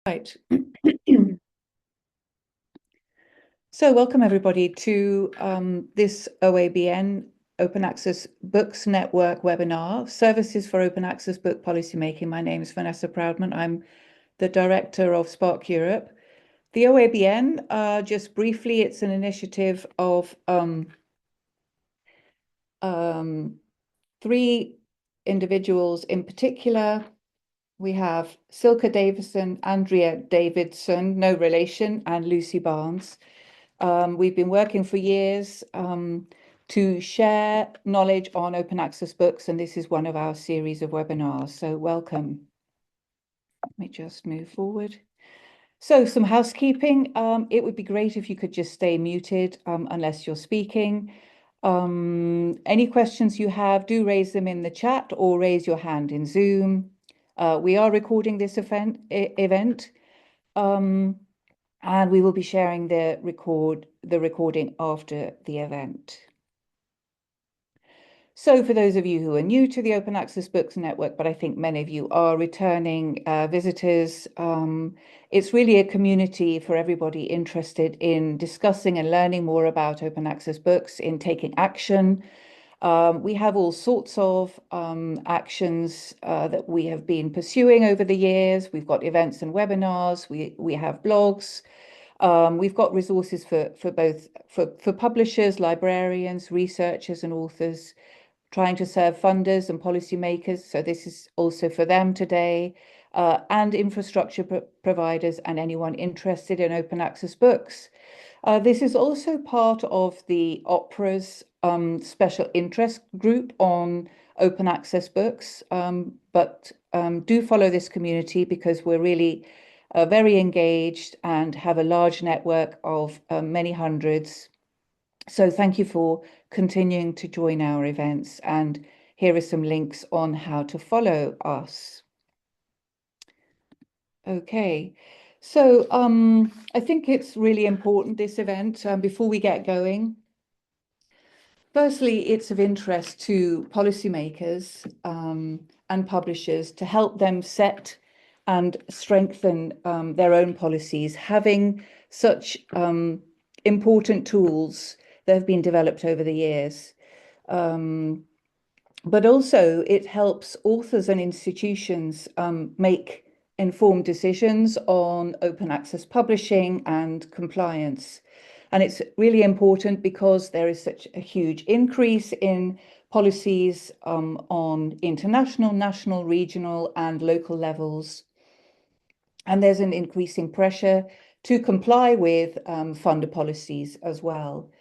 Right. So welcome everybody to this OABN Open Access Books Network webinar, Services for Open Access Book Policymaking. My name is Vanessa Proudman. I'm the Director of Spark Europe. The OABN, just briefly, it's an initiative of three individuals in particular. We have Silke Davison, Andrea Davidson, no relation, and Lucy Barnes. We've been working for years to share knowledge on open access books, and this is one of our series of webinars. So welcome. Let me just move forward. So some housekeeping. It would be great if you could just stay muted unless you're speaking. Any questions you have, do raise them in the chat or raise your hand in Zoom. We are recording this event. And we will be sharing the recording after the event. So for those of you who are new to the Open Access Books Network, but I think many of you are returning visitors, it's really a community for everybody interested in discussing and learning more about open access books, in taking action. We have all sorts of actions that we have been pursuing over the years. We've got events and webinars, we have blogs. We've got resources for publishers, librarians, researchers and authors, trying to serve funders and policymakers. So this is also for them today, and infrastructure providers and anyone interested in open access books. This is also part of the Opera's special interest group on open access books, but do follow this community because we're really very engaged and have a large network of many hundreds. So thank you for continuing to join our events, and here are some links on how to follow us. Okay, so I think it's really important, this event, before we get going. Firstly, it's of interest to policymakers and publishers to help them set and strengthen their own policies, having such important tools that have been developed over the years. But also it helps authors and institutions make informed decisions on open access publishing and compliance. And it's really important because there is such a huge increase in policies on international, national, regional, and local levels. And there's an increasing pressure to comply with funder policies as well.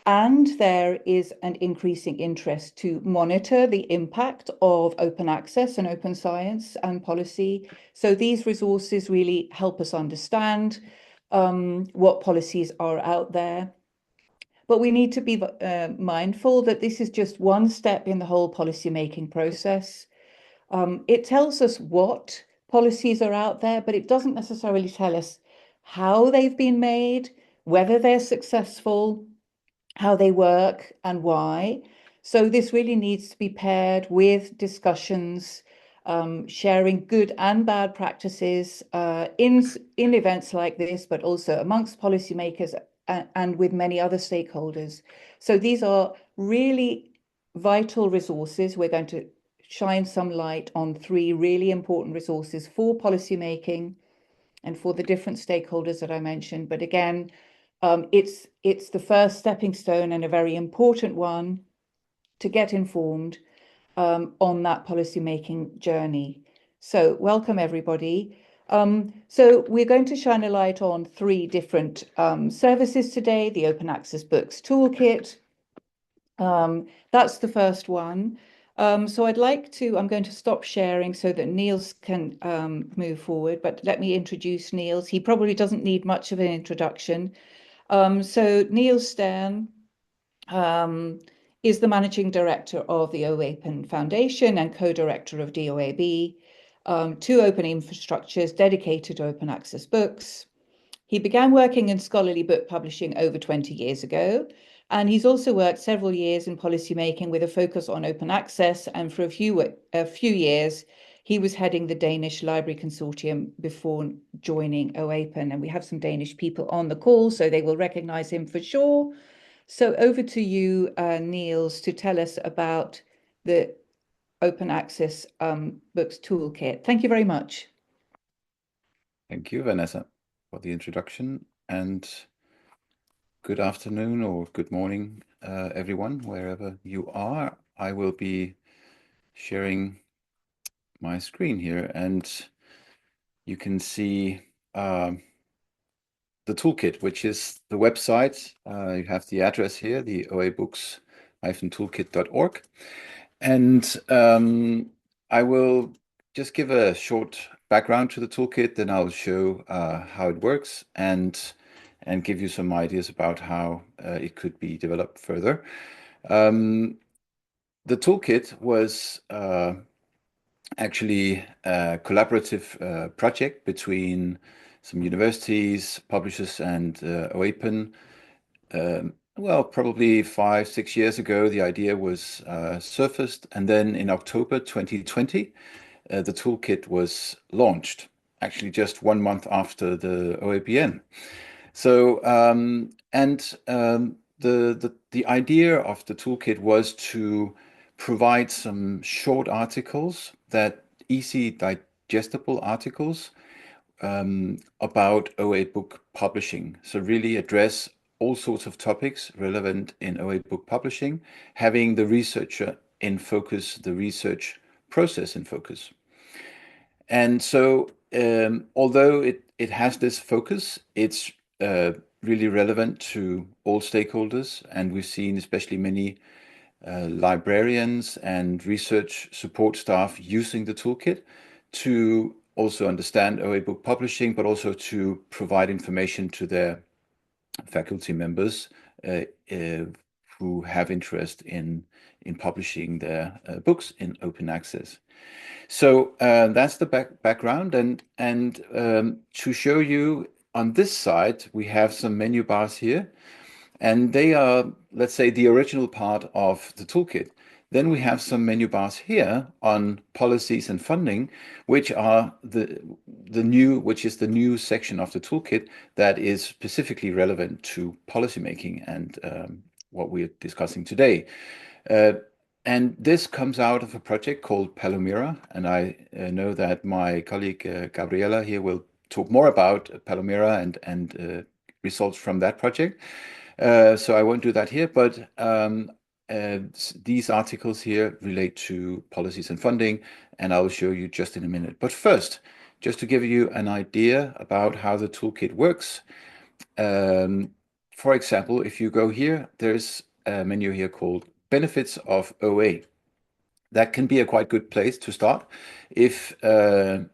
And there is an increasing interest to monitor the impact of open access and open science and policy. So these resources really help us understand what policies are out there. But we need to be mindful that this is just one step in the whole policymaking process. It tells us what policies are out there, but it doesn't necessarily tell us how they've been made, whether they're successful, how they work and why. So this really needs to be paired with discussions, sharing good and bad practices in events like this, but also amongst policymakers and with many other stakeholders. So these are really vital resources. We're going to shine some light on three really important resources for policymaking and for the different stakeholders that I mentioned. But again, it's the first stepping stone and a very important one to get informed on that policymaking journey. So welcome everybody. So we're going to shine a light on three different services today. The Open Access Books Toolkit. That's the first one. So I'm going to stop sharing so that Niels can move forward, but let me introduce Niels. He probably doesn't need much of an introduction. So Niels Stern is the Managing Director of the OA Foundation and co-director of DOAB, two open infrastructures dedicated to open access books. He began working in scholarly book publishing over 20 years ago, and he's also worked several years in policymaking with a focus on open access, and for a few years He was heading the Danish Library Consortium before joining OAPEN, and we have some Danish people on the call, so they will recognize him for sure. So over to you, Niels, to tell us about the Open Access Books Toolkit. Thank you very much. Thank you, Vanessa, for the introduction, and good afternoon or good morning, everyone, wherever you are. I will be sharing my screen here, and you can see the toolkit, which is the website. You have the address here, the OA Books-toolkit.org. And I will just give a short background to the toolkit, then I'll show how it works and give you some ideas about how it could be developed further. The toolkit was actually a collaborative project between some universities, publishers, and OAPEN. Well, probably 5-6 years ago, the idea was surfaced, and then in October 2020, the toolkit was launched, actually just 1 month after the OAPN. So, the idea of the toolkit was to provide some short articles, that easy digestible articles about OA book publishing. So really address all sorts of topics relevant in OA book publishing, having the researcher in focus, the research process in focus. And so although it has this focus, it's really relevant to all stakeholders, and we've seen especially many librarians and research support staff using the toolkit to also understand OA book publishing, but also to provide information to their faculty members who have interest in publishing their books in open access. So that's the background, and to show you on this side, we have some menu bars here, and they are, let's say, the original part of the toolkit. Then we have some menu bars here on policies and funding, which are the new section of the toolkit that is specifically relevant to policymaking and what we're discussing today. And this comes out of a project called PALOMERA, and I know that my colleague Gabriela here will talk more about PALOMERA and results from that project. So I won't do that here, but these articles here relate to policies and funding, and I will show you just in a minute. But first, just to give you an idea about how the toolkit works. For example, if you go here, there's a menu here called Benefits of OA. That can be a quite good place to start. If an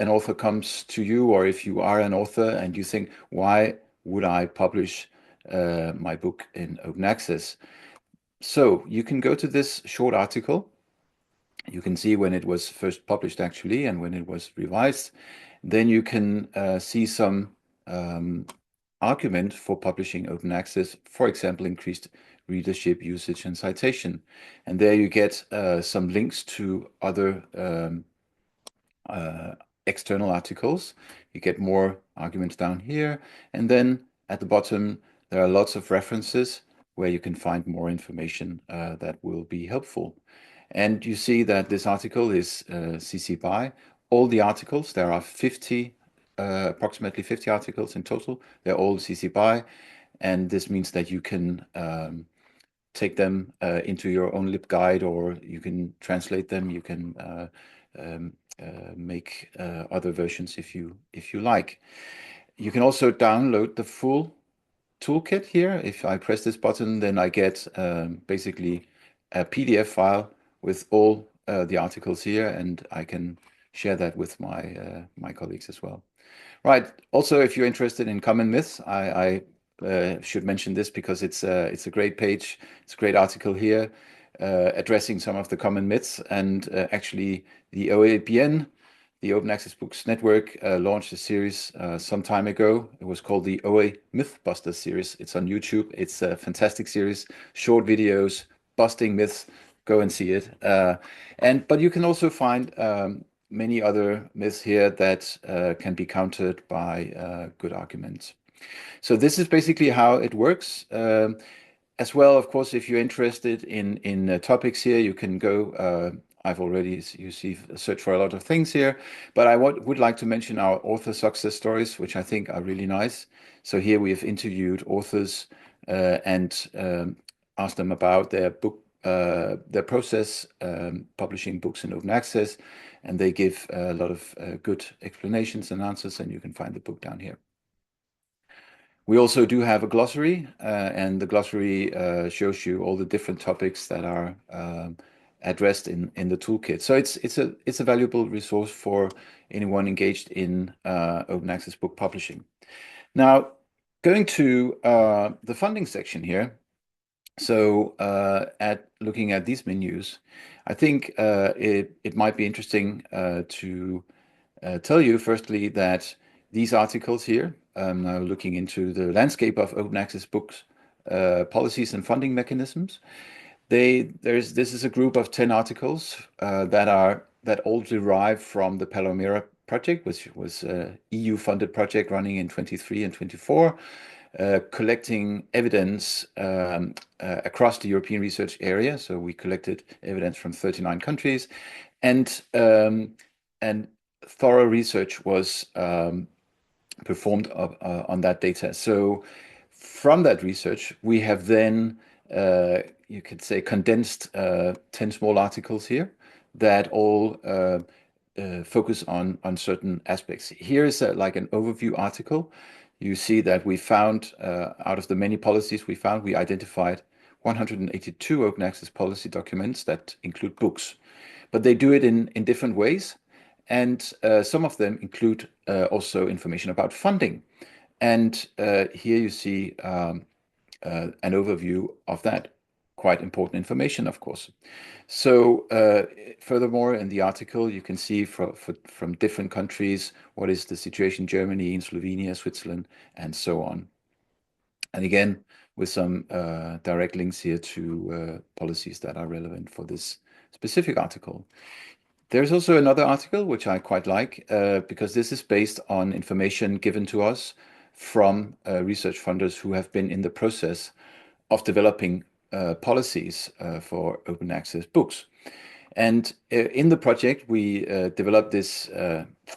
author comes to you, or if you are an author and you think, why would I publish my book in open access? So you can go to this short article. You can see when it was first published, actually, and when it was revised. Then you can see some argument for publishing open access, for example, increased readership, usage, and citation. And there you get some links to other external articles. You get more arguments down here. And then at the bottom, there are lots of references where you can find more information that will be helpful. And you see that this article is CC BY. All the articles, there are approximately 50 articles in total. They're all CC BY. And this means that you can take them into your own LibGuide, or you can translate them. You can make other versions if you like. You can also download the full toolkit here. If I press this button, then I get basically a PDF file with all the articles here, and I can share that with my colleagues as well. Right. Also, if you're interested in common myths, I should mention this because it's a great page. It's a great article here addressing some of the common myths. And actually, the OAPN, the Open Access Books Network, launched a series some time ago. It was called the OA Mythbusters series. It's on YouTube. It's a fantastic series, short videos, busting myths. Go and see it. But you can also find many other myths here that can be countered by good arguments. So this is basically how it works. As well, of course, if you're interested in topics here, you can go. I've already you see search for a lot of things here, but I would like to mention our author success stories, which I think are really nice. So here we have interviewed authors and asked them about their book, their process publishing books in open access, and they give a lot of good explanations and answers, and you can find the book down here. We also do have a glossary, and the glossary shows you all the different topics that are addressed in the toolkit. So it's a valuable resource for anyone engaged in open access book publishing. Now, going to the funding section here. So looking at these menus, I think it might be interesting to tell you firstly that these articles here, now looking into the landscape of open access books, policies and funding mechanisms, this is a group of 10 articles that all derive from the PALOMERA project, which was a EU-funded project running in 23 and 24, collecting evidence across the European research area. So we collected evidence from 39 countries, and thorough research was performed on that data. So from that research, we have then, you could say, condensed 10 small articles here that all focus on certain aspects. Here is like an overview article. You see that we found, out of the many policies we found, we identified 182 open access policy documents that include books. But they do it in different ways. And some of them include also information about funding. And here you see an overview of that. Quite important information, of course. So furthermore, in the article, you can see from different countries, what is the situation in Germany, in Slovenia, Switzerland, and so on. And again, with some direct links here to policies that are relevant for this specific article. There's also another article which I quite like because this is based on information given to us from research funders who have been in the process of developing policies for open access books. And in the project, we developed this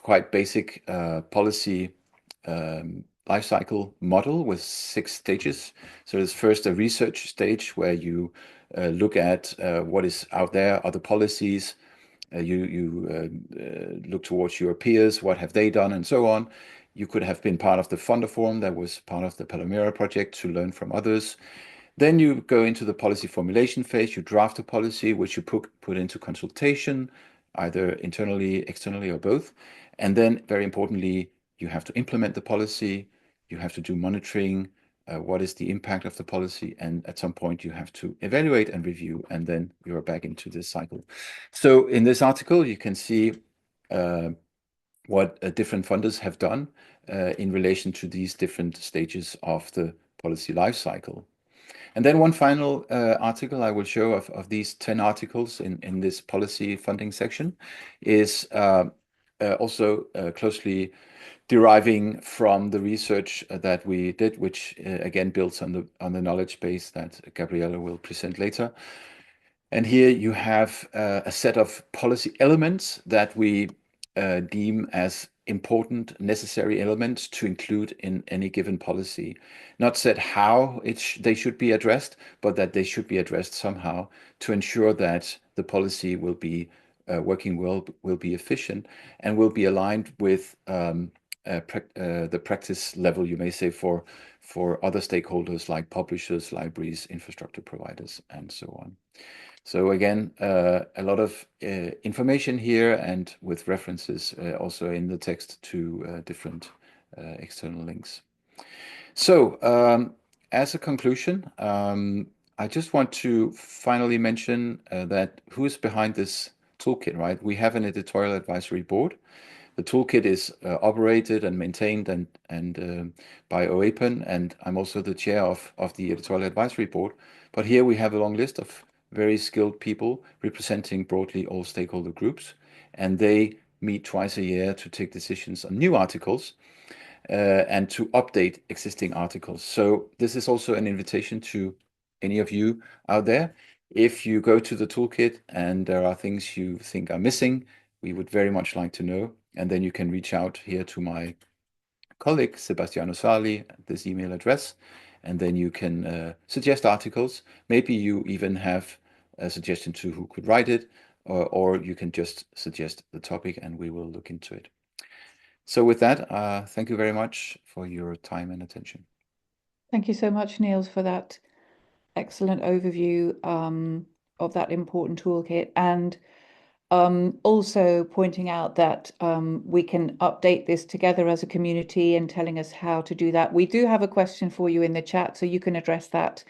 quite basic policy life cycle model with 6 stages. So there's first a research stage where you look at what is out there, other policies. You look towards your peers, what have they done, and so on. You could have been part of the funder forum that was part of the PALOMERA project to learn from others. Then you go into the policy formulation phase. You draft a policy, which you put into consultation, either internally, externally, or both. And then, very importantly, you have to implement the policy. You have to do monitoring. What is the impact of the policy? And at some point, you have to evaluate and review, and then you're back into this cycle. So in this article, you can see what different funders have done in relation to these different stages of the policy life cycle. And then one final article I will show of these 10 articles in this policy funding section is also closely deriving from the research that we did, which again builds on the knowledge base that Gabriella will present later. And here you have a set of policy elements that we deem as important, necessary elements to include in any given policy. Not said how they should be addressed, but that they should be addressed somehow to ensure that the policy will be working well, will be efficient, and will be aligned with the practice level, you may say, for other stakeholders like publishers, libraries, infrastructure providers, and so on. So again, a lot of information here and with references also in the text to different external links. So as a conclusion, I just want to finally mention that who is behind this toolkit, right? We have an editorial advisory board. The toolkit is operated and maintained and by OAPEN, and I'm also the chair of the editorial advisory board. But here we have a long list of very skilled people representing broadly all stakeholder groups, and they meet twice a year to take decisions on new articles and to update existing articles. So this is also an invitation to any of you out there. If you go to the toolkit and there are things you think are missing, we would very much like to know. And then you can reach out here to my colleague, Sebastiano Sali, at this email address, and then you can suggest articles. Maybe you even have a suggestion to who could write it, or you can just suggest the topic and we will look into it. So with that, thank you very much for your time and attention. Thank you so much, Niels, for that excellent overview of that important toolkit, and also pointing out that we can update this together as a community and telling us how to do that. We do have a question for you in the chat, so you can address that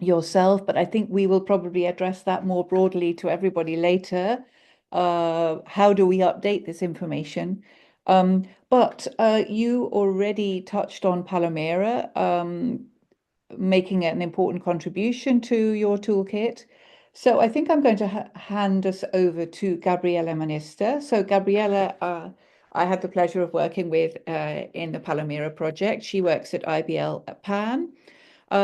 yourself, but I think we will probably address that more broadly to everybody later. How do we update this information? But you already touched on PALOMERA making an important contribution to your toolkit. So I think I'm going to hand us over to Gabriela Manista. So Gabriela, I had the pleasure of working with in the PALOMERA project. She works at IBL at PAN.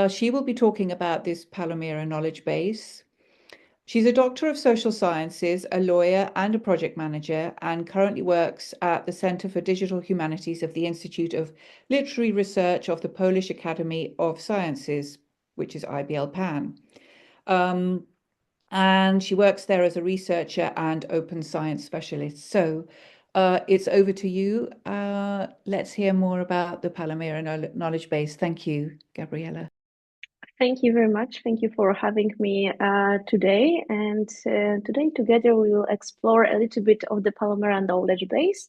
She will be talking about this PALOMERA Knowledge Base. She's a doctor of social sciences, a lawyer and a project manager, and currently works at the Center for Digital Humanities of the Institute of Literary Research of the Polish Academy of Sciences, which is IBL PAN. And she works there as a researcher and open science specialist. So it's over to you. Let's hear more about the PALOMERA Knowledge Base. Thank you, Gabriela. Thank you very much. Thank you for having me today. And today together we will explore a little bit of the PALOMERA Knowledge Base,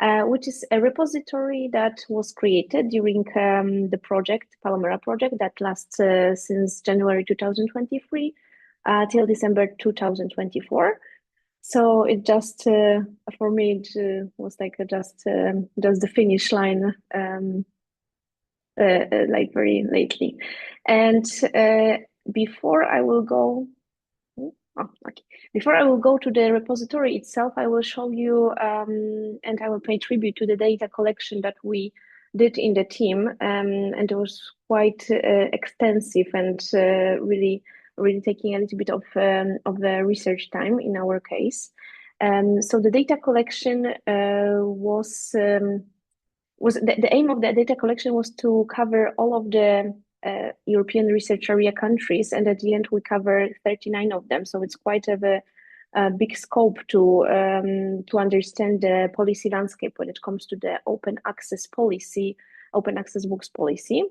which is a repository that was created during the project, PALOMERA project, that lasts since January 2023 till December 2024. So it just, for me, it was like just the finish line, like very lately. And before I will go, before I will go to the repository itself, I will show you and I will pay tribute to the data collection that we did in the team, and it was quite extensive and really taking a little bit of the research time in our case. So the data collection was the aim of the data collection was to cover all of the European research area countries, and at the end we cover 39 of them. So it's quite a big scope to understand the policy landscape when it comes to the open access policy, open access books policy.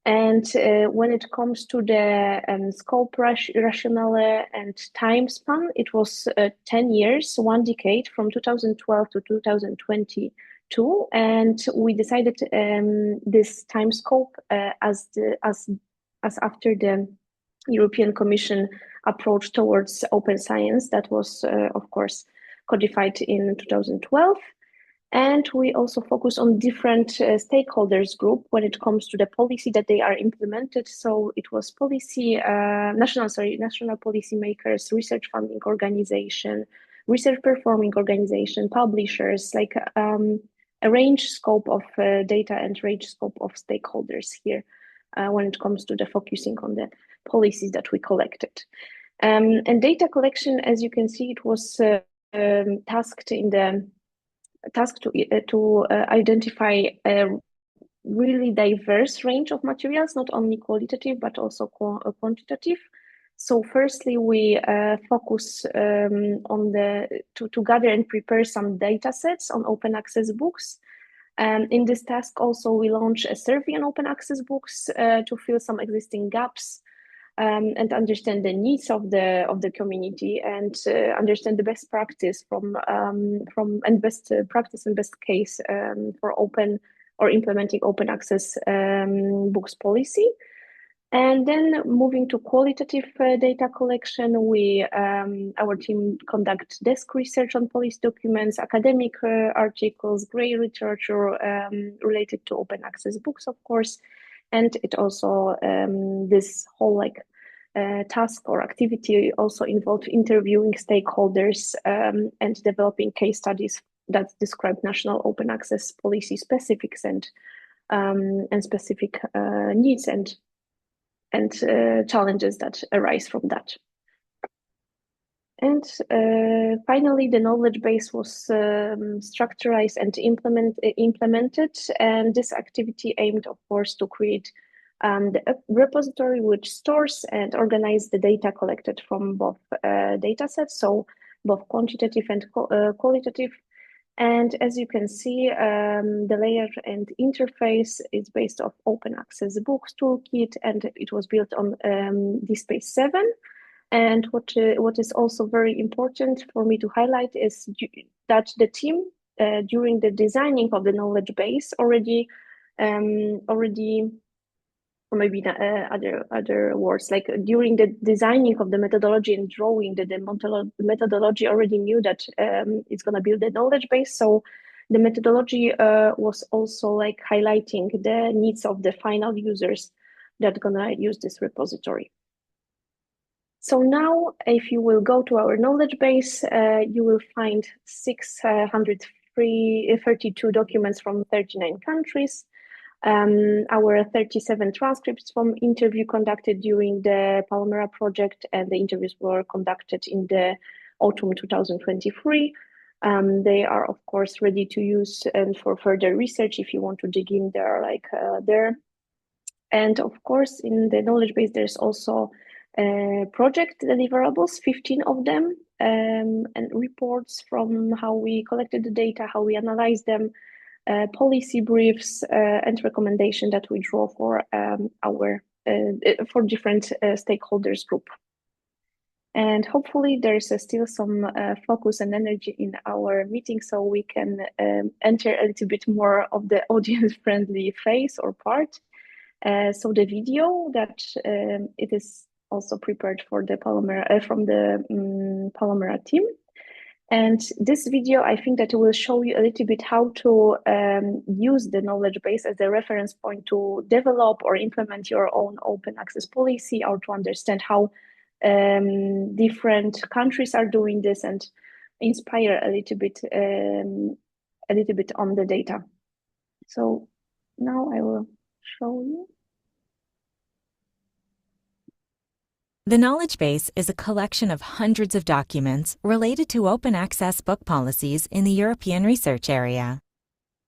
And when it comes to the scope, rationale, and time span, it was 10 years, 1 decade, from 2012 to 2022. And we decided this time scope as after the European Commission approach towards open science that was, of course, codified in 2012. And we also focus on different stakeholders group when it comes to the policy that they are implemented. So it was national policymakers, research funding organization, research performing organization, publishers, like a range scope of data and range scope of stakeholders here when it comes to the focusing on the policies that we collected. And data collection, as you can see, it was tasked to identify a really diverse range of materials, not only qualitative, but also quantitative. So firstly, we focus on to gather and prepare some data sets on open access books. In this task also, we launch a survey on open access books to fill some existing gaps and understand the needs of the community and understand the best practice and best practice and best case for open or implementing open access books policy. And then moving to qualitative data collection, our team conducts desk research on policy documents, academic articles, grey literature related to open access books, of course. And it also, this whole task or activity also involved interviewing stakeholders and developing case studies that describe national open access policy specifics and specific needs and challenges that arise from that. And finally, the knowledge base was structured and implemented, and this activity aimed, of course, to create the repository which stores and organizes the data collected from both data sets, so both quantitative and qualitative. And as you can see, the layer and interface is based on Open Access Books Toolkit, and it was built on DSpace 7. And what is also very important for me to highlight is that the team, during the designing of the knowledge base, already, or maybe other words, like during the designing of the methodology and drawing the methodology, already knew that it's going to build the knowledge base. So the methodology was also like highlighting the needs of the final users that are going to use this repository. So now, if you will go to our knowledge base, you will find 632 documents from 39 countries. Our 37 transcripts from interview conducted during the PALOMERA project, and the interviews were conducted in the autumn 2023. They are, of course, ready to use and for further research if you want to dig in there, there. And of course, in the knowledge base, there's also project deliverables, 15 of them, and reports from how we collected the data, how we analyzed them, policy briefs, and recommendation that we draw for for different stakeholders group. And hopefully there's still some focus and energy in our meeting, so we can enter a little bit more of the audience-friendly phase or part. So the video that it is also prepared for the PALOMERA from the PALOMERA team. And this video, I think that it will show you a little bit how to use the knowledge base as a reference point to develop or implement your own open access policy, or to understand how different countries are doing this, and inspire a little bit on the data. So now I will show you. The knowledge base is a collection of hundreds of documents related to open access book policies in the European research area.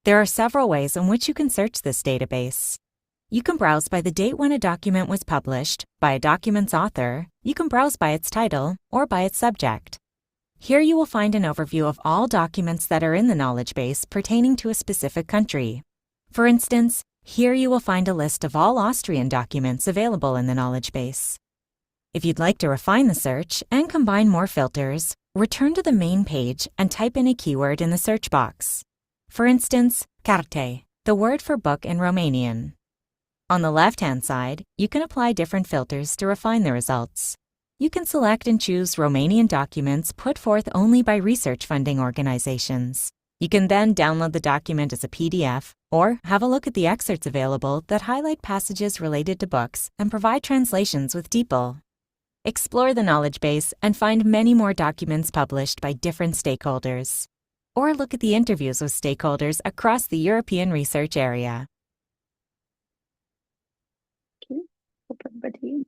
There are several ways in which you can search this database. You can browse by the date when a document was published, by a document's author, you can browse by its title, or by its subject. Here you will find an overview of all documents that are in the knowledge base pertaining to a specific country. For instance, here you will find a list of all Austrian documents available in the knowledge base. If you'd like to refine the search and combine more filters, return to the main page and type in a keyword in the search box. For instance, carte, the word for book in Romanian. On the left-hand side, you can apply different filters to refine the results. You can select and choose Romanian documents put forth only by research funding organizations. You can then download the document as a PDF, or have a look at the excerpts available that highlight passages related to books and provide translations with DeepL. Explore the knowledge base and find many more documents published by different stakeholders. Or look at the interviews with stakeholders across the European research area. Okay, hope everybody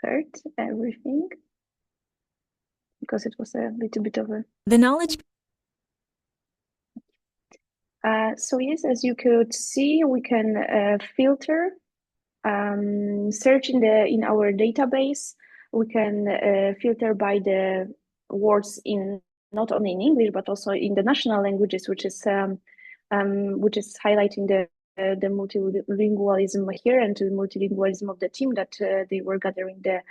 heard everything, because it was a little bit of a... The knowledge... So yes, as you could see, we can filter, search in our database. We can filter by the words in not only in English but also in the national languages, which is highlighting the multilingualism here and the multilingualism of the team that they were gathering the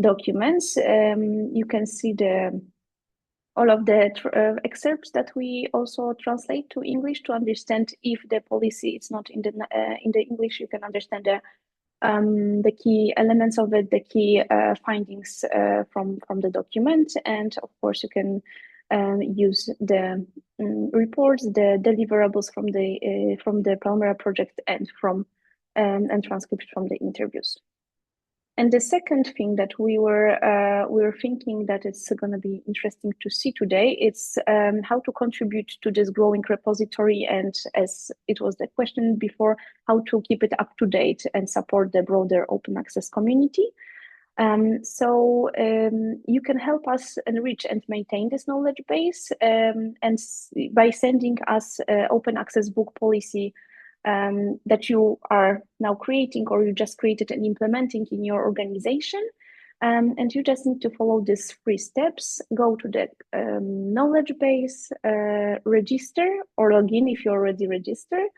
documents. You can see all of the excerpts that we also translate to English to understand if the policy is not in the English. You can understand the key elements of it, the key findings from the document, and of course you can use the reports, the deliverables from the PALOMERA project, and transcripts from the interviews. And the second thing that we were thinking that it's going to be interesting to see today, it's how to contribute to this growing repository, and as it was the question before, how to keep it up to date and support the broader open access community. So you can help us enrich and maintain this knowledge base, and by sending us open access book policy that you are now creating, or you just created and implementing in your organization. And you just need to follow these 3 steps. Go to the knowledge base, register or log in if you already registered.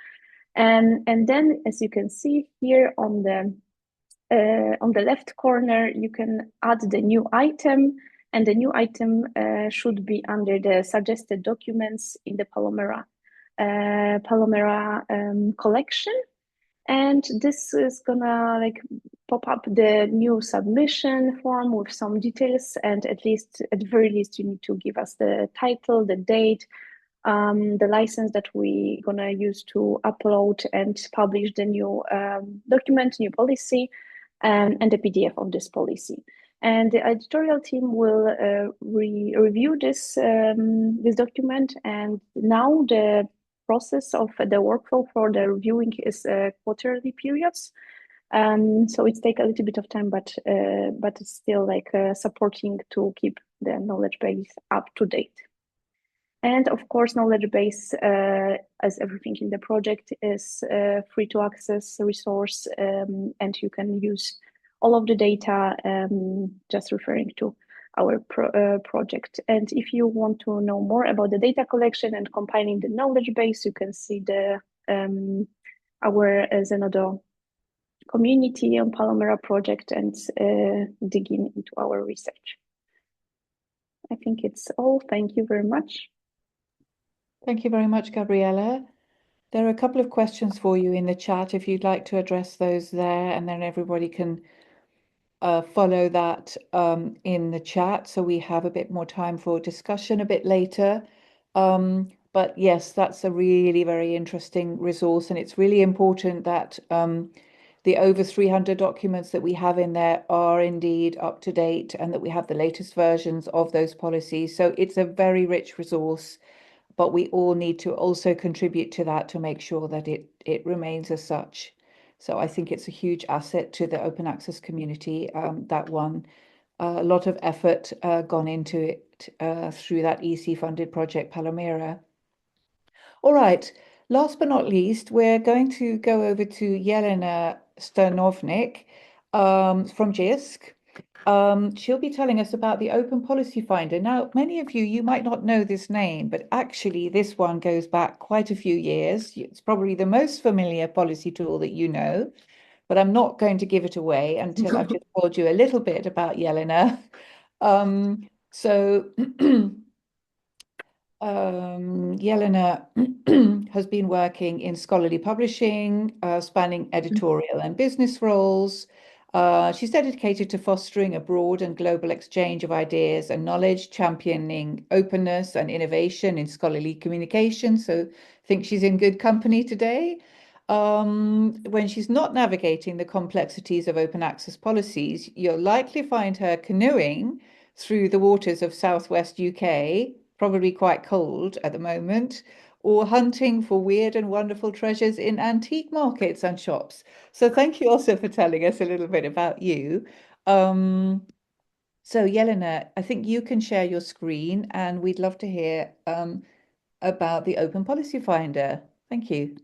And then, as you can see here on the left corner, you can add the new item, and the new item should be under the suggested documents in the PALOMERA collection. And this is gonna pop up the new submission form with some details, and at the very least you need to give us the title, the date, the license that we gonna use to upload and publish the new document, new policy, and the PDF of this policy. And the editorial team will review this document, and now the process of the workflow for the reviewing is quarterly periods. So it takes a little bit of time, but it's still supporting to keep the knowledge base up to date. And of course, knowledge base, as everything in the project, is free to access resource, and you can use all of the data, just referring to our project. And if you want to know more about the data collection and compiling the knowledge base, you can see the our Zenodo community on PALOMERA project and digging into our research. I think it's all. Thank you very much. Thank you very much, Gabriela. There are a couple of questions for you in the chat if you'd like to address those there, and then everybody can follow that in the chat, so we have a bit more time for discussion a bit later. But yes, that's a really very interesting resource, and it's really important that the over 300 documents that we have in there are indeed up to date, and that we have the latest versions of those policies. So it's a very rich resource, but we all need to also contribute to that to make sure that it remains as such. So I think it's a huge asset to the open access community, that one. A lot of effort gone into it through that EC-funded project, PALOMERA. All right, last but not least, we're going to go over to Jelena Sternovnik from Jisc. She'll be telling us about the Open Policy Finder. Now, many of you might not know this name, but actually this one goes back quite a few years. It's probably the most familiar policy tool that you know, but I'm not going to give it away until I've just told you a little bit about Jelena. Jelena has been working in scholarly publishing, spanning editorial and business roles. She's dedicated to fostering a broad and global exchange of ideas and knowledge, championing openness and innovation in scholarly communication. So I think she's in good company today. When she's not navigating the complexities of open access policies, you'll likely find her canoeing through the waters of Southwest UK, probably quite cold at the moment, or hunting for weird and wonderful treasures in antique markets and shops. So thank you also for telling us a little bit about you. So Jelena, I think you can share your screen, and we'd love to hear about the Open Policy Finder. Thank you.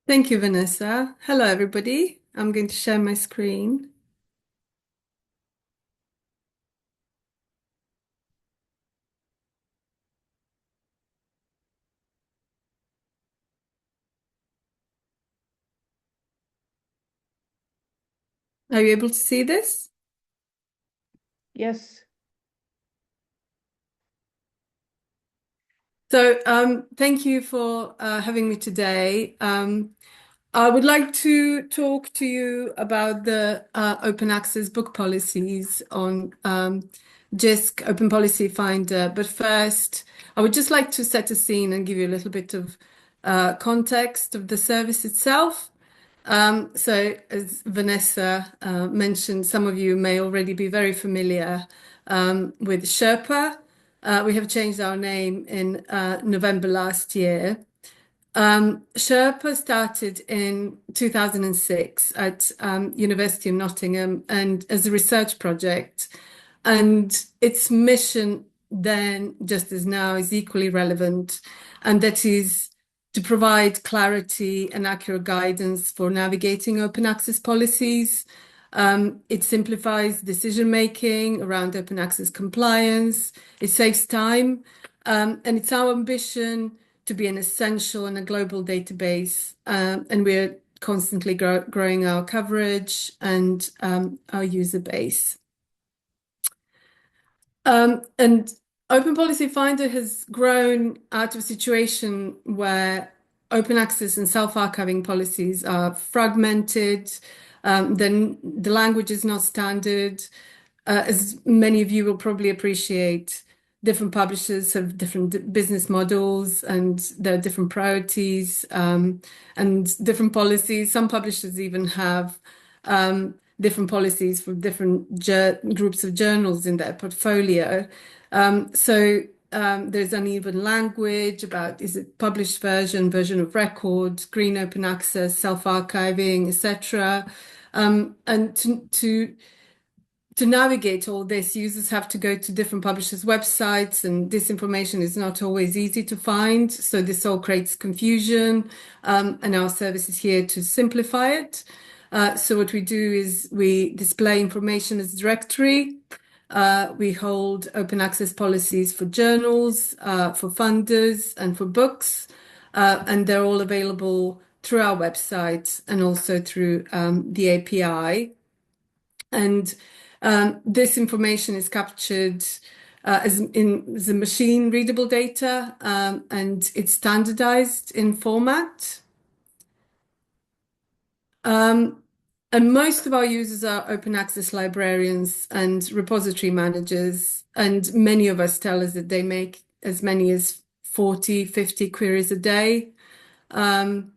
Thank you, Vanessa. Hello, everybody. I'm going to share my screen. Are you able to see this? Yes. So thank you for having me today. I would like to talk to you about the open access book policies on Jisc Open Policy Finder. But first, I would just like to set a scene and give you a little bit of context of the service itself. So as Vanessa mentioned, some of you may already be very familiar with Sherpa. We have changed our name in November last year. Sherpa started in 2006 at University of Nottingham and as a research project. And its mission then, just as now, is equally relevant, and that is to provide clarity and accurate guidance for navigating open access policies. It simplifies decision-making around open access compliance. It saves time, and it's our ambition to be an essential and a global database, and we're constantly growing our coverage and our user base. And Open Policy Finder has grown out of a situation where open access and self-archiving policies are fragmented, then the language is not standard. As many of you will probably appreciate, different publishers have different business models and there are different priorities and different policies. Some publishers even have different policies for different groups of journals in their portfolio. So there's uneven language about, is it published version of record, green open access, self-archiving, etc. And to navigate all this, users have to go to different publishers' websites, and this information is not always easy to find. So this all creates confusion, and our service is here to simplify it. So what we do is we display information as a directory. We hold open access policies for journals, for funders, and for books, and they're all available through our website and also through the API. And this information is captured as a machine readable data, and it's standardized in format. And most of our users are open access librarians and repository managers, and many of us tell us that they make as many as 40, 50 queries a day. And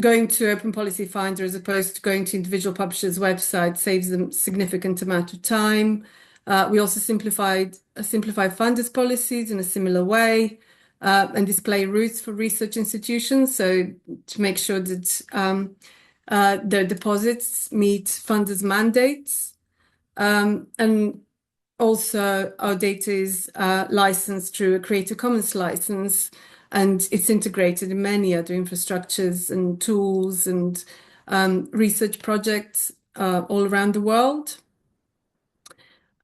going to Open Policy Finder as opposed to going to individual publishers' websites saves them significant amount of time. We also simplify funders' policies in a similar way and display routes for research institutions, so to make sure that their deposits meet funders' mandates. And also our data is licensed through a Creative Commons license, and it's integrated in many other infrastructures and tools and research projects all around the world.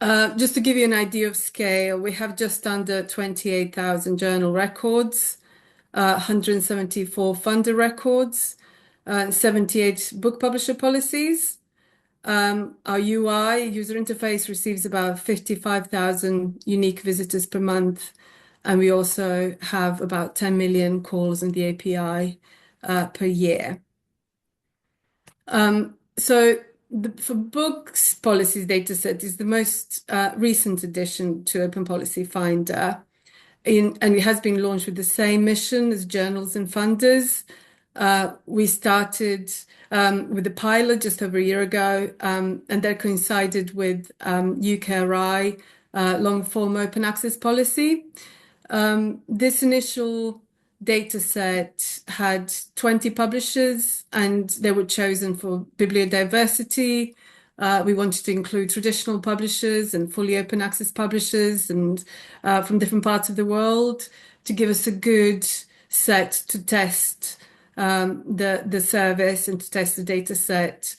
Just to give you an idea of scale, we have just under 28,000 journal records, 174 funder records, 78 book publisher policies. Our UI, user interface, receives about 55,000 unique visitors per month, and we also have about 10 million calls on the API per year. So for books policies dataset is the most recent addition to Open Policy Finder, and it has been launched with the same mission as journals and funders. We started with a pilot just over a year ago, and that coincided with UKRI long-form open access policy. This initial data set had 20 publishers, and they were chosen for bibliodiversity. We wanted to include traditional publishers and fully open access publishers and from different parts of the world to give us a good set to test the service and to test the data set,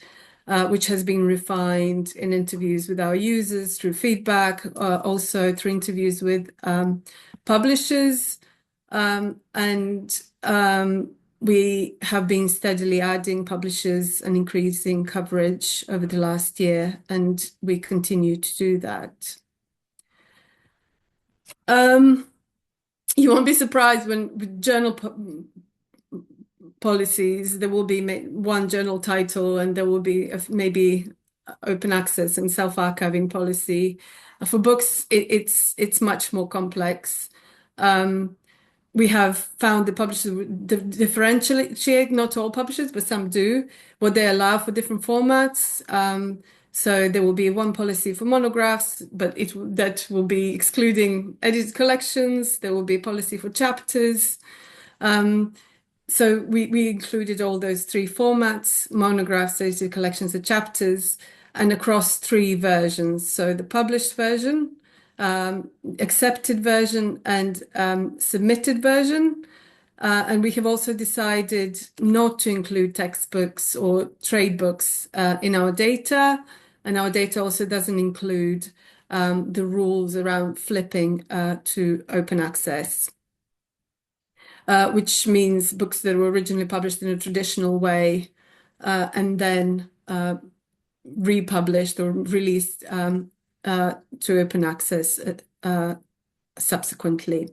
which has been refined in interviews with our users, through feedback, also through interviews with publishers. And we have been steadily adding publishers and increasing coverage over the last year, and we continue to do that. You won't be surprised when with journal policies, there will be one journal title and there will be maybe open access and self-archiving policy. For books, it's much more complex. we have found the publishers differentiate, not all publishers, but some do, what they allow for different formats. So there will be one policy for monographs, but that will be excluding edited collections. There will be a policy for chapters. So we included all those three formats: monographs, edited collections, and chapters, and across three versions. So the published version, accepted version, and submitted version. And we have also decided not to include textbooks or trade books in our data. And our data also doesn't include the rules around flipping to open access, which means books that were originally published in a traditional way and then republished or released to open access subsequently.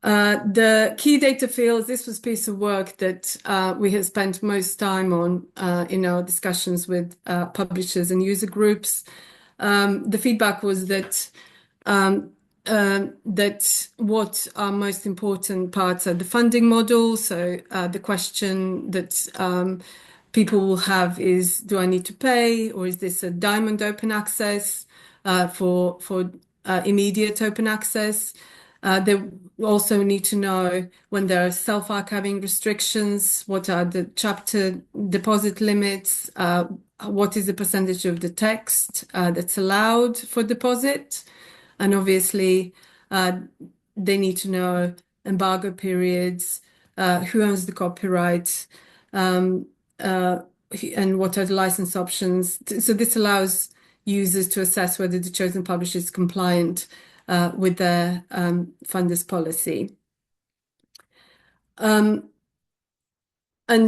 The key data fields, this was a piece of work that we have spent most time on in our discussions with publishers and user groups. The feedback was that what are most important parts are the funding model. So the question that people will have is, do I need to pay, or is this a diamond open access for immediate open access? They also need to know when there are self-archiving restrictions, what are the chapter deposit limits, what is the percentage of the text that's allowed for deposit, and obviously they need to know embargo periods, who owns the copyright, and what are the license options. So this allows users to assess whether the chosen publisher is compliant with their funders policy. And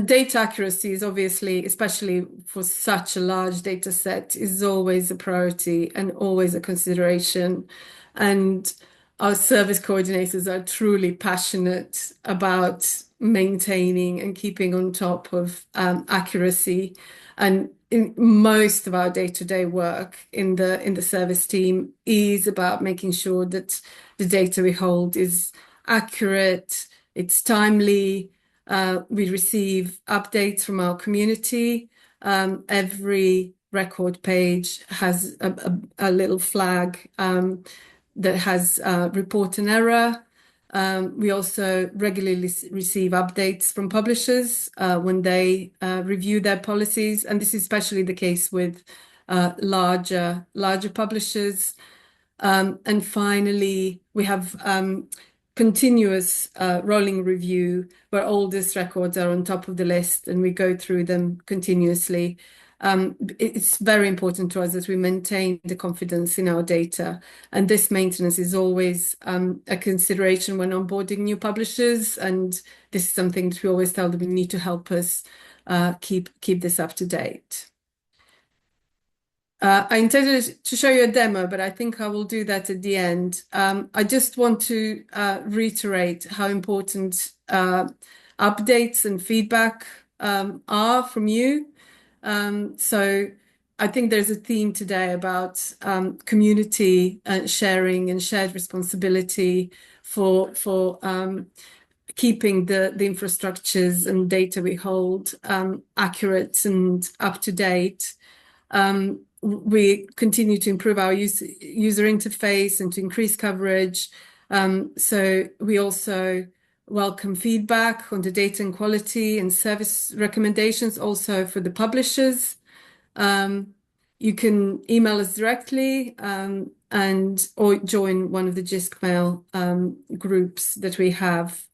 data accuracy is obviously, especially for such a large data set, is always a priority and always a consideration. And our service coordinators are truly passionate about maintaining and keeping on top of accuracy. And in most of our day-to-day work in the service team is about making sure that the data we hold is accurate, it's timely. We receive updates from our community. Every record page has a little flag that has report an error. We also regularly receive updates from publishers when they review their policies, and this is especially the case with larger publishers. And finally, we have continuous rolling review where all these records are on top of the list and we go through them continuously. It's very important to us that we maintain the confidence in our data, and this maintenance is always a consideration when onboarding new publishers, and this is something that we always tell them we need to help us keep this up to date. I intended to show you a demo, but I think I will do that at the end. I just want to reiterate how important updates and feedback are from you. So I think there's a theme today about community sharing and shared responsibility for keeping the infrastructures and data we hold accurate and up to date. We continue to improve our user interface and to increase coverage. So we also welcome feedback on the data and quality and service recommendations also for the publishers. You can email us directly or join one of the Jisc Mail groups that we have.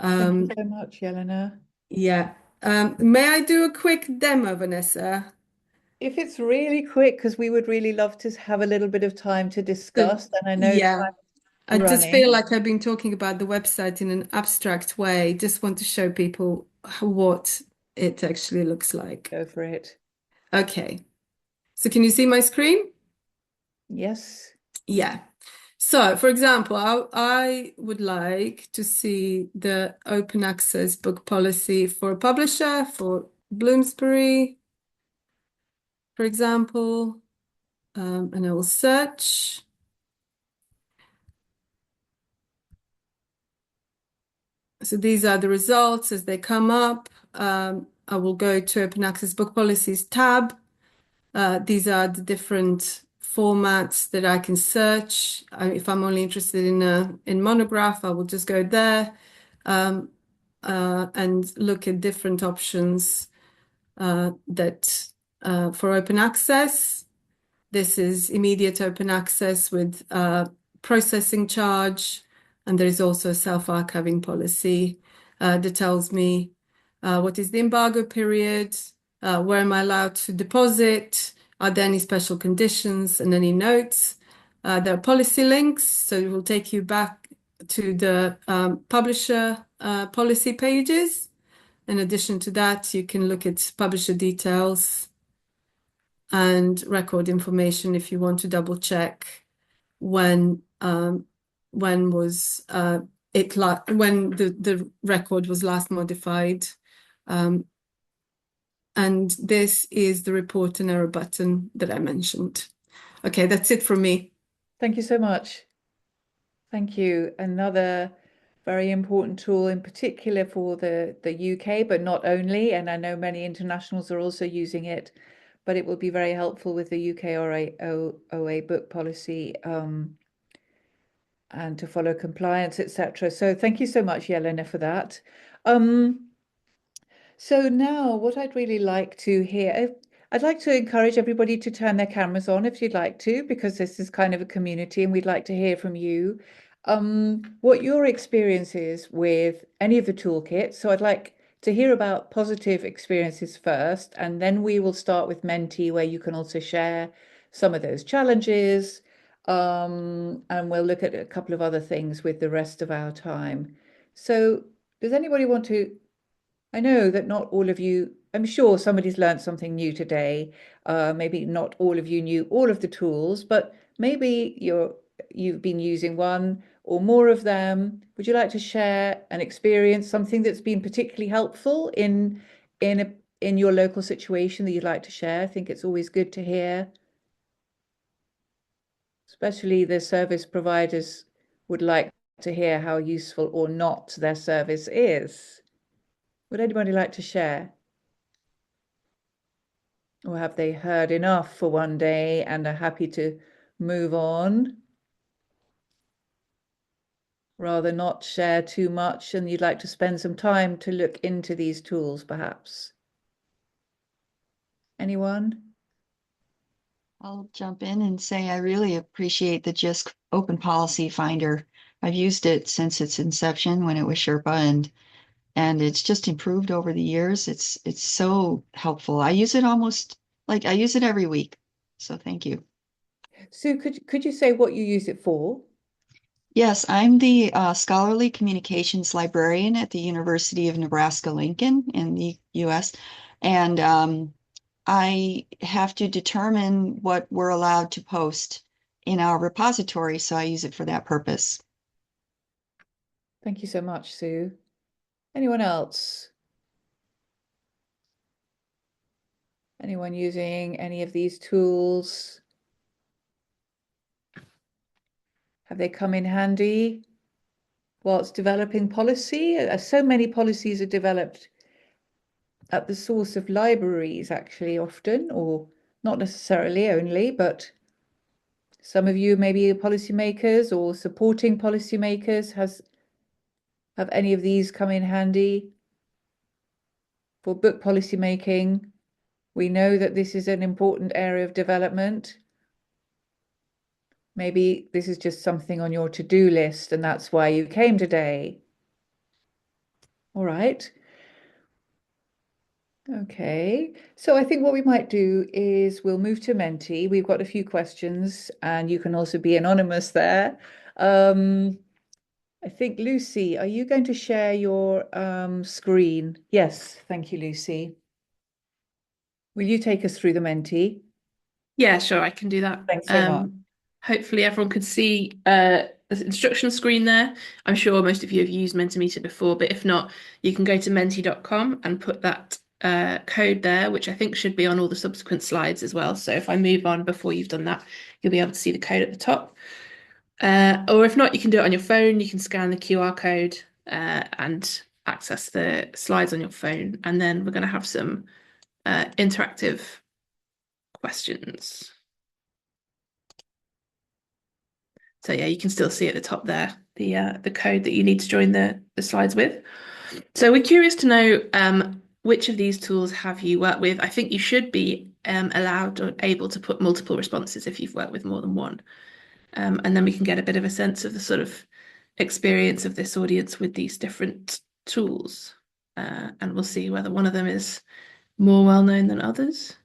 Thank you so much, Jelena. Yeah. May I do a quick demo, Vanessa? If it's really quick, because we would really love to have a little bit of time to discuss, and I know Yeah, I just running. feel like I've been talking about the website in an abstract way. Just want to show people what it actually looks like. Go for it. Okay, so can you see my screen? Yes. Yeah. So, for example, I would like to see the open access book policy for a publisher, for Bloomsbury, for example, and I will search. So these are the results as they come up. I will go to Open Access Book Policies tab. These are the different formats that I can search. If I'm only interested in monograph, I will just go there and look at different options that for open access. This is immediate open access with processing charge, and there is also a self-archiving policy that tells me what is the embargo period, where am I allowed to deposit, are there any special conditions and any notes. There are policy links, so it will take you back to the publisher policy pages. In addition to that, you can look at publisher details and record information if you want to double check when was when the record was last modified. And this is the report and error button that I mentioned. Okay, that's it from me. Thank you so much. Thank you. Another very important tool in particular for the UK, but not only, and I know many internationals are also using it, but it will be very helpful with the UK OA book policy and to follow compliance, etc. So thank you so much, Jelena, for that. So now what I'd really like to hear, I'd like to encourage everybody to turn their cameras on if you'd like to, because this is kind of a community and we'd like to hear from you what your experience is with any of the toolkits. So I'd like to hear about positive experiences first, and then we will start with Menti, where you can also share some of those challenges, and we'll look at a couple of other things with the rest of our time. So does anybody want to, I know that not all of you, I'm sure somebody's learned something new today. Maybe not all of you knew all of the tools, but maybe you've been using one or more of them. Would you like to share an experience, something that's been particularly helpful in your local situation that you'd like to share? I think it's always good to hear. Especially the service providers would like to hear how useful or not their service is. Would anybody like to share? Or have they heard enough for one day and are happy to move on? Rather not share too much, and you'd like to spend some time to look into these tools, perhaps? Anyone? I'll jump in and say I really appreciate the Jisc Open Policy Finder. I've used it since its inception when it was Sherpa, and it's just improved over the years. It's so helpful. I use it I use it every week. So thank you. Sue, could you say what you use it for? Yes, I'm the scholarly communications librarian at the University of Nebraska-Lincoln in the US. And I have to determine what we're allowed to post in our repository, so I use it for that purpose. Thank you so much, Sue. Anyone else? Anyone using any of these tools? Have they come in handy whilst developing policy? So many policies are developed at the source of libraries, actually, often, or not necessarily only, but some of you may be policymakers or supporting policymakers. Have any of these come in handy for book policy making? We know that this is an important area of development. Maybe this is just something on your to-do list and that's why you came today. All right. Okay, so I think what we might do is we'll move to Menti. We've got a few questions and you can also be anonymous there. I think, Lucy, are you going to share your screen? Yes, thank you, Lucy. Will you take us through the Menti? Yeah, sure, I can do that. Thanks so much. Hopefully everyone could see the instruction screen there. I'm sure most of you have used Mentimeter before, but if not, you can go to menti.com and put that code there, which I think should be on all the subsequent slides as well. So if I move on before you've done that, you'll be able to see the code at the top. Or if not, you can do it on your phone. You can scan the QR code and access the slides on your phone. And then we're going to have some interactive questions. So yeah, you can still see at the top there the code that you need to join the slides with. So we're curious to know which of these tools have you worked with. I think you should be allowed or able to put multiple responses if you've worked with more than one. And then we can get a bit of a sense of the sort of experience of this audience with these different tools. And we'll see whether one of them is more well known than others.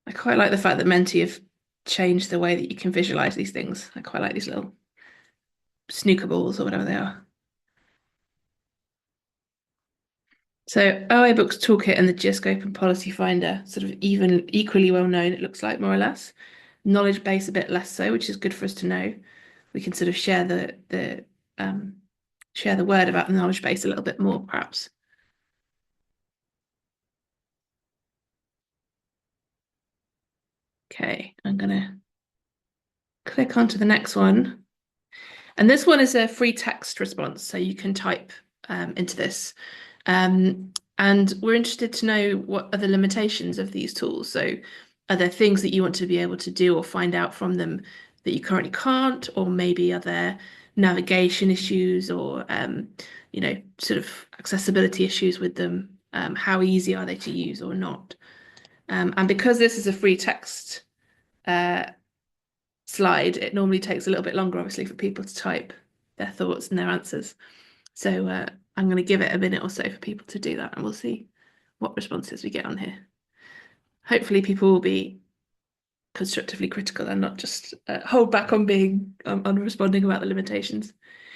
I quite like the fact that Menti have changed the way that you can visualize these things. I quite like these little snooker balls or whatever they are. So OA Books Toolkit and the Jisc Open Policy Finder, sort of equally well known, it looks like, more or less. Knowledge base a bit less so, which is good for us to know. We can sort of share the word about the knowledge base a little bit more, perhaps. Okay, I'm gonna click onto the next one. And this one is a free text response, so you can type into this. And we're interested to know what are the limitations of these tools. So are there things that you want to be able to do or find out from them that you currently can't, or maybe are there navigation issues or sort of accessibility issues with them? How easy are they to use or not? And because this is a free text slide, it normally takes a little bit longer, obviously, for people to type their thoughts and their answers. So I'm going to give it a minute or so for people to do that, and we'll see what responses we get on here. Hopefully people will be constructively critical and not just hold back on being on responding about the limitations.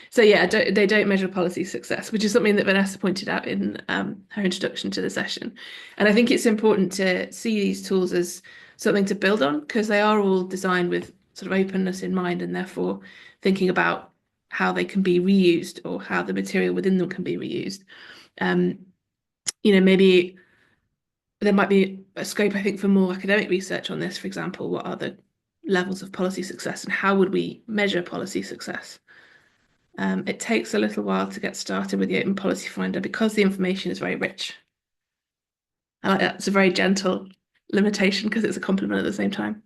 So yeah, they don't measure policy success, which is something that Vanessa pointed out in her introduction to the session. And I think it's important to see these tools as something to build on, because they are all designed with sort of openness in mind, and therefore thinking about how they can be reused or how the material within them can be reused. Maybe there might be a scope, I think, for more academic research on this. For example, what are the levels of policy success and how would we measure policy success? It takes a little while to get started with the Open Policy Finder because the information is very rich. I like that. It's a very gentle limitation because it's a compliment at the same time.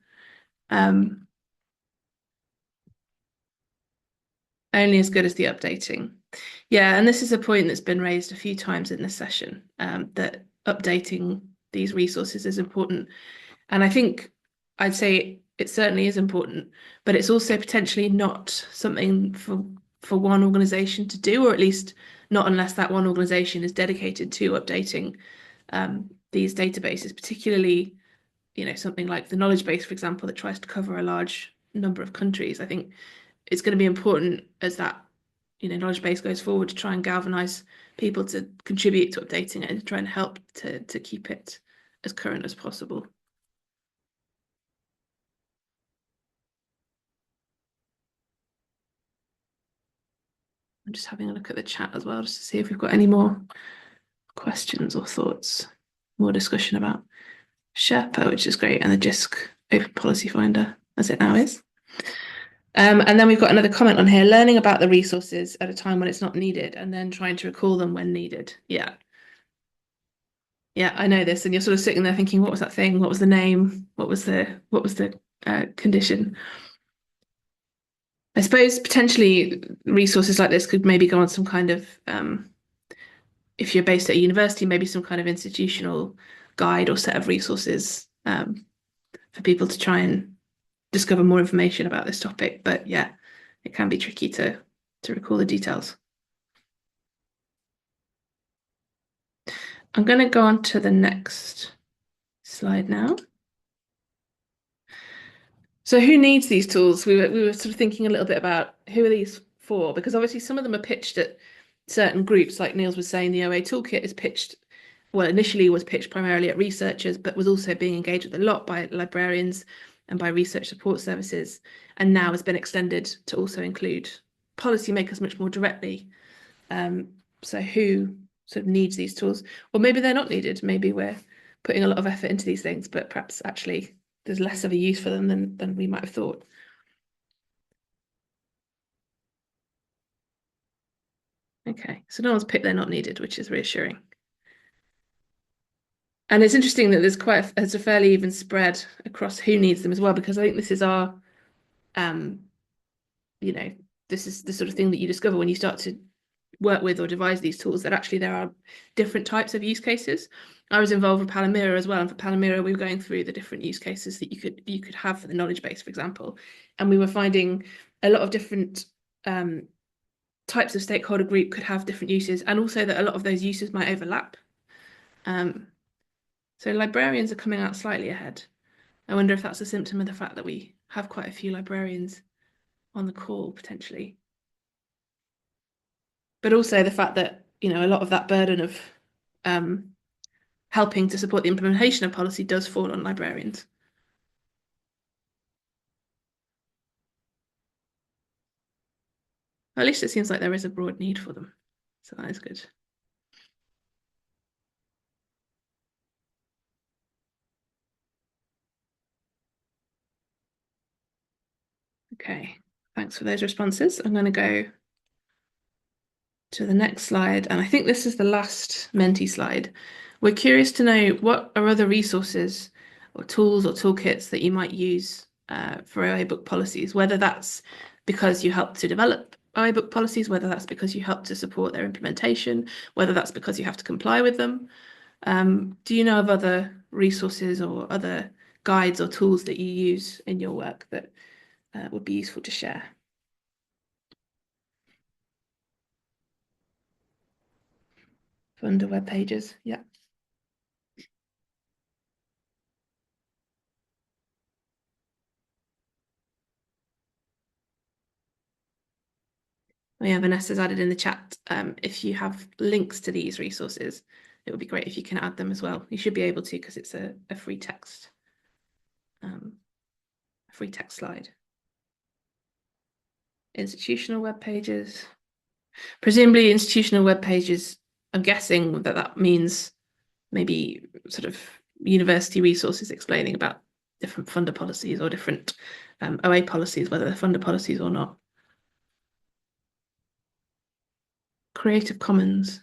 Only as good as the updating. Yeah, and this is a point that's been raised a few times in this session, that updating these resources is important. And I think I'd say it certainly is important, but it's also potentially not something for one organisation to do, or at least not unless that one organisation is dedicated to updating these databases, particularly, something like the knowledge base, for example, that tries to cover a large number of countries. I think it's going to be important as that knowledge base goes forward to try and galvanize people to contribute to updating it and to try and help to keep it as current as possible. I'm just having a look at the chat as well, just to see if we've got any more questions or thoughts, more discussion about Sherpa, which is great, and the Jisc Open Policy Finder, as it now is. And then we've got another comment on here, learning about the resources at a time when it's not needed and then trying to recall them when needed. Yeah. Yeah, I know this. And you're sort of sitting there thinking, what was that thing? What was the name? What was the condition? I suppose potentially resources like this could maybe go on some kind of, if you're based at a university, maybe some kind of institutional guide or set of resources for people to try and discover more information about this topic. But yeah, it can be tricky to recall the details. I'm going to go on to the next slide now. So who needs these tools? We were sort of thinking a little bit about who are these for, because obviously some of them are pitched at certain groups, like Niels was saying. The OA Toolkit is pitched, well, initially was pitched primarily at researchers, but was also being engaged with a lot by librarians and by research support services, and now has been extended to also include policymakers much more directly. So who sort of needs these tools? Or maybe they're not needed. Maybe we're putting a lot of effort into these things, but perhaps actually there's less of a use for them than we might have thought. Okay, so no one's picked they're not needed, which is reassuring. And it's interesting that there's a fairly even spread across who needs them as well, because I think this is our, this is the sort of thing that you discover when you start to work with or devise these tools, that actually there are different types of use cases. I was involved with PALOMERA as well, and for PALOMERA we were going through the different use cases that you could have for the knowledge base, for example, and we were finding a lot of different types of stakeholder group could have different uses, and also that a lot of those uses might overlap. So librarians are coming out slightly ahead. I wonder if that's a symptom of the fact that we have quite a few librarians on the call potentially. But also the fact that, a lot of that burden of helping to support the implementation of policy does fall on librarians. At least it seems like there is a broad need for them. So that is good. Okay, thanks for those responses. I'm going to go to the next slide, and I think this is the last Menti slide. We're curious to know what are other resources or tools or toolkits that you might use for OA book policies, whether that's because you help to develop OA book policies, whether that's because you help to support their implementation, whether that's because you have to comply with them. Do you know of other resources or other guides or tools that you use in your work that would be useful to share? Funder web pages, yeah. Oh yeah, Vanessa's added in the chat. If you have links to these resources, it would be great if you can add them as well. You should be able to, because it's a free text, slide. Institutional web pages. Presumably institutional web pages, I'm guessing that means maybe sort of university resources explaining about different funder policies or different OA policies, whether they're funder policies or not. Creative Commons.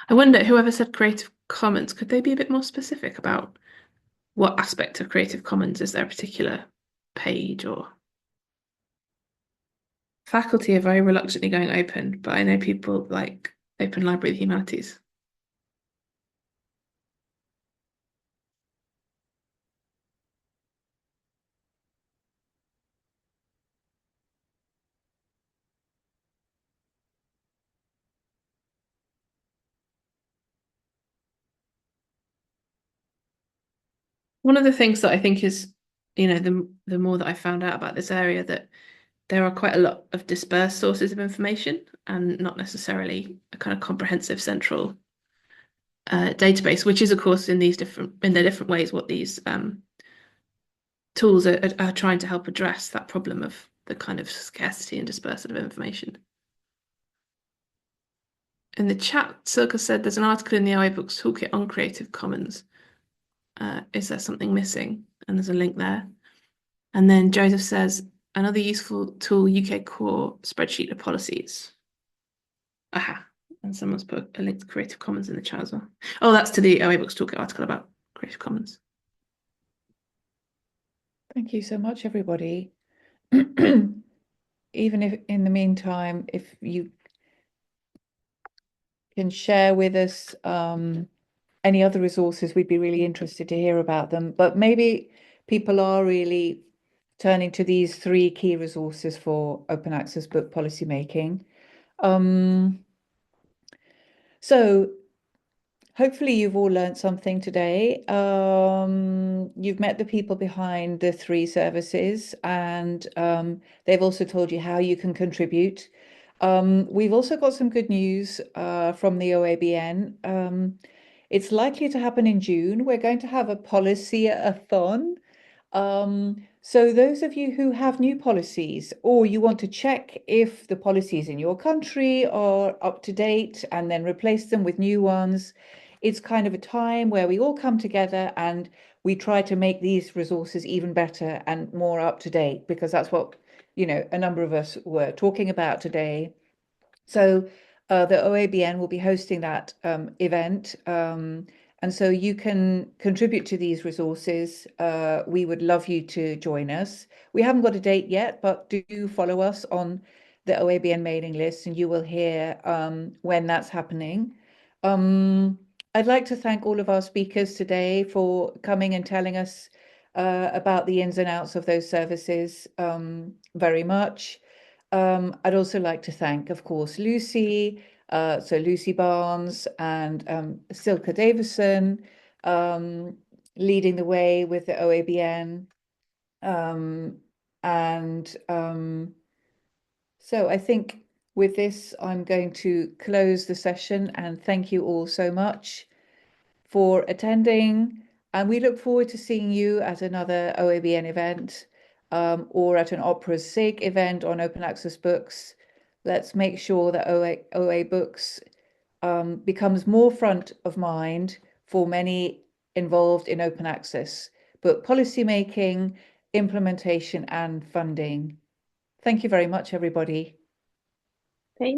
I wonder, whoever said Creative Commons, could they be a bit more specific about what aspect of Creative Commons? Is there a particular page or? Faculty are very reluctantly going open, but I know people like Open Library of the Humanities. One of the things that I think is, the more that I found out about this area, that there are quite a lot of dispersed sources of information and not necessarily a kind of comprehensive central database, which is, of course, in the different ways what these tools are trying to help address that problem of the kind of scarcity and dispersal of information. In the chat, Silka said there's an article in the OA Books Toolkit on Creative Commons. Is there something missing? And there's a link there. And then Joseph says, another useful tool, UK Core spreadsheet of policies. Aha. And someone's put a link to Creative Commons in the chat as well. Oh, that's to the OA Books Toolkit article about Creative Commons. Thank you so much, everybody. Even if in the meantime, if you can share with us any other resources, we'd be really interested to hear about them. But maybe people are really turning to these 3 key resources for open access book policy making. So hopefully you've all learned something today. You've met the people behind the 3 services, and they've also told you how you can contribute. We've also got some good news from the OABN. It's likely to happen in June. We're going to have a policy-a-thon. So those of you who have new policies, or you want to check if the policies in your country are up to date and then replace them with new ones, it's kind of a time where we all come together and we try to make these resources even better and more up to date, because that's what a number of us were talking about today. So the OABN will be hosting that event. And so you can contribute to these resources. We would love you to join us. We haven't got a date yet, but do follow us on the OABN mailing list and you will hear when that's happening. I'd like to thank all of our speakers today for coming and telling us about the ins and outs of those services very much. I'd also like to thank, of course, Lucy, so Lucy Barnes and Silke Davison, leading the way with the OABN. So I think with this, I'm going to close the session and thank you all so much for attending. And we look forward to seeing you at another OABN event or at an Opera's SIG event on open access books. Let's make sure that OA Books becomes more front of mind for many involved in open access, book policymaking, implementation, and funding. Thank you very much, everybody.